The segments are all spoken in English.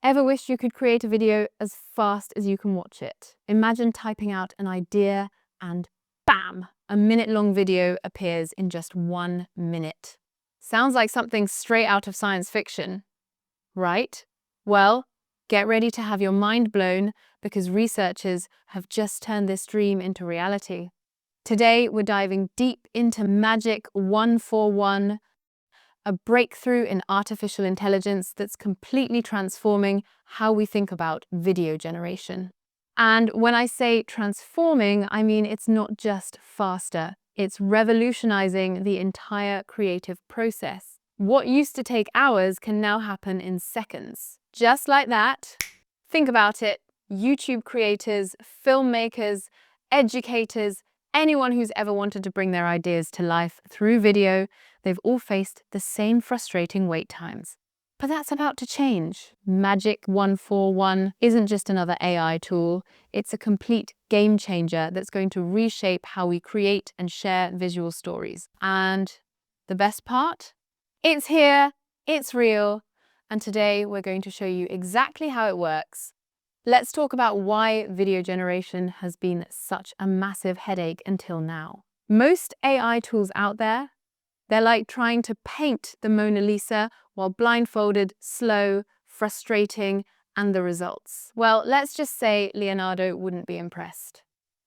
Ever wished you could create a video as fast as you can watch it? Imagine typing out an idea and bam, a minute-long video appears in just 1 minute. Sounds like something straight out of science fiction, right? Well, get ready to have your mind blown because researchers have just turned this dream into reality. Today, we're diving deep into Magic141, a breakthrough in artificial intelligence that's completely transforming how we think about video generation. And when I say transforming, I mean it's not just faster, it's revolutionizing the entire creative process. What used to take hours can now happen in seconds. Just like that. Think about it. YouTube creators, filmmakers, educators, anyone who's ever wanted to bring their ideas to life through video, they've all faced the same frustrating wait times. But that's about to change. Magic141 isn't just another AI tool, it's a complete game changer that's going to reshape how we create and share visual stories. And the best part? It's here, it's real, and today we're going to show you exactly how it works. Let's talk about why video generation has been such a massive headache until now. Most AI tools out there, they're like trying to paint the Mona Lisa while blindfolded, slow, frustrating, and the results. Well, let's just say Leonardo wouldn't be impressed.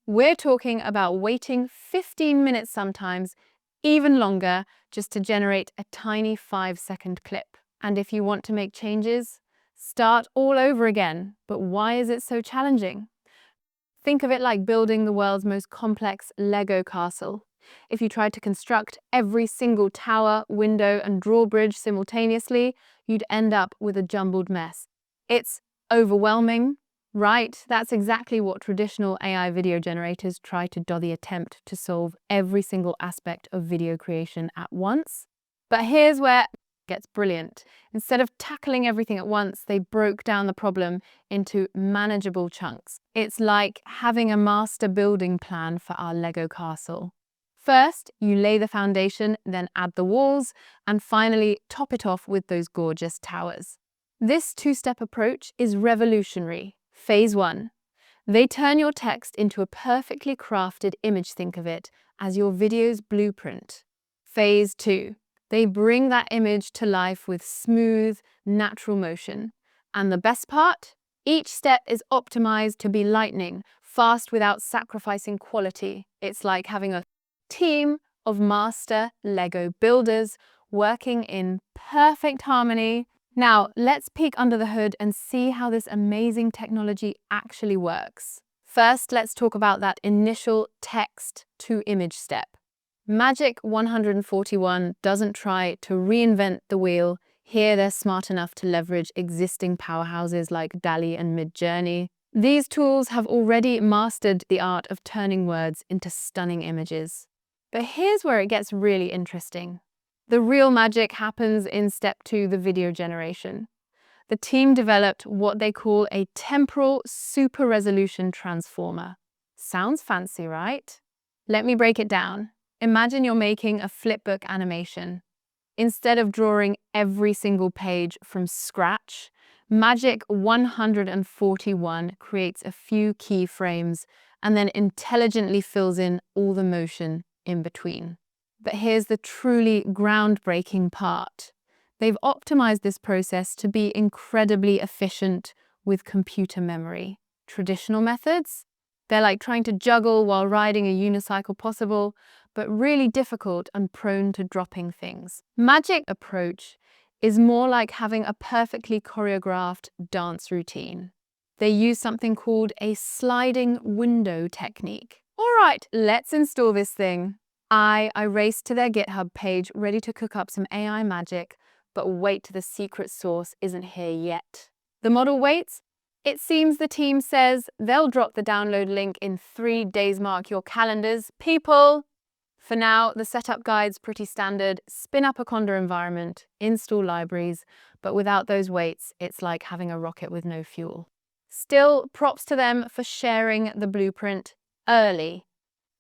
We're talking about waiting 15 minutes sometimes, even longer, just to generate a tiny 5-second clip. And if you want to make changes, start all over again. But why is it so challenging? Think of it like building the world's most complex Lego castle. If you tried to construct every single tower, window, and drawbridge simultaneously, you'd end up with a jumbled mess. It's overwhelming, right? That's exactly what traditional AI video generators try to do, the attempt to solve every single aspect of video creation at once. But here's where it gets brilliant. Instead of tackling everything at once, they broke down the problem into manageable chunks. It's like having a master building plan for our Lego castle. First, you lay the foundation, then add the walls, and finally top it off with those gorgeous towers. This two-step approach is revolutionary. Phase 1. They turn your text into a perfectly crafted image, think of it, as your video's blueprint. Phase 2. They bring that image to life with smooth, natural motion. And the best part? Each step is optimized to be lightning, fast without sacrificing quality. It's like having a team of master Lego builders working in perfect harmony. Now, let's peek under the hood and see how this amazing technology actually works. First, let's talk about that initial text to image step. Magic141 doesn't try to reinvent the wheel. Here, they're smart enough to leverage existing powerhouses like DALL-E and Midjourney. These tools have already mastered the art of turning words into stunning images. But here's where it gets really interesting. The real magic happens in step 2, the video generation. The team developed what they call a temporal super resolution transformer. Sounds fancy, right? Let me break it down. Imagine you're making a flipbook animation. Instead of drawing every single page from scratch, Magic141 creates a few keyframes and then intelligently fills in all the motion in between. But here's the truly groundbreaking part. They've optimized this process to be incredibly efficient with computer memory. Traditional methods? They're like trying to juggle while riding a unicycle, possible, but really difficult and prone to dropping things. Magic approach is more like having a perfectly choreographed dance routine. They use something called a sliding window technique. All right, let's install this thing. I raced to their GitHub page, ready to cook up some AI magic, but wait, the secret sauce isn't here yet. The model waits. It seems the team says they'll drop the download link in 3 days. Mark your calendars, people. For now, the setup guide's pretty standard. Spin up a Conda environment, install libraries, but without those waits, it's like having a rocket with no fuel. Still, props to them for sharing the blueprint early.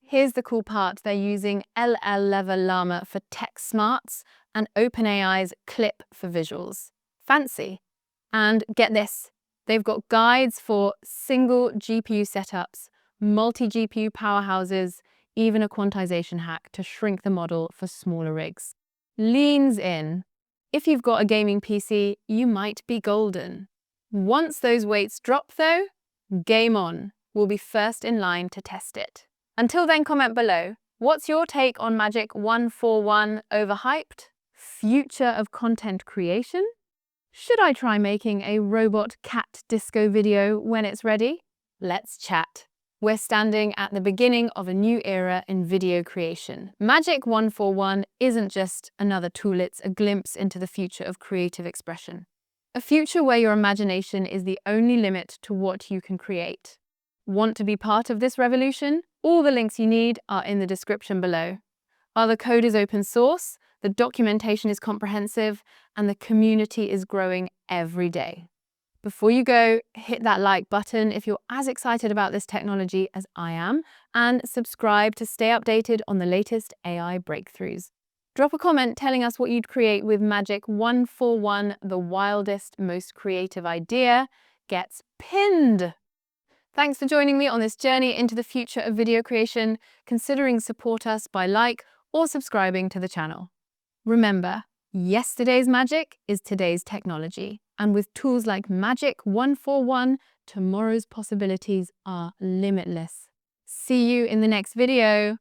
Here's the cool part. They're using LL Level Llama for text smarts and OpenAI's Clip for visuals. Fancy. And get this, they've got guides for single GPU setups, multi-GPU powerhouses, even a quantization hack to shrink the model for smaller rigs. Leans in. If you've got a gaming PC, you might be golden. Once those weights drop though, game on. We'll be first in line to test it. Until then, comment below. What's your take on Magic141 overhyped? Future of content creation? Should I try making a robot cat disco video when it's ready? Let's chat. We're standing at the beginning of a new era in video creation. Magic141 isn't just another tool, it's a glimpse into the future of creative expression. A future where your imagination is the only limit to what you can create. Want to be part of this revolution? All the links you need are in the description below. While the code is open source, the documentation is comprehensive, and the community is growing every day. Before you go, hit that like button if you're as excited about this technology as I am, and subscribe to stay updated on the latest AI breakthroughs. Drop a comment telling us what you'd create with Magic141, the wildest, most creative idea gets pinned. Thanks for joining me on this journey into the future of video creation. Considering support us by like or subscribing to the channel. Remember, yesterday's magic is today's technology. And with tools like Magic141, tomorrow's possibilities are limitless. See you in the next video.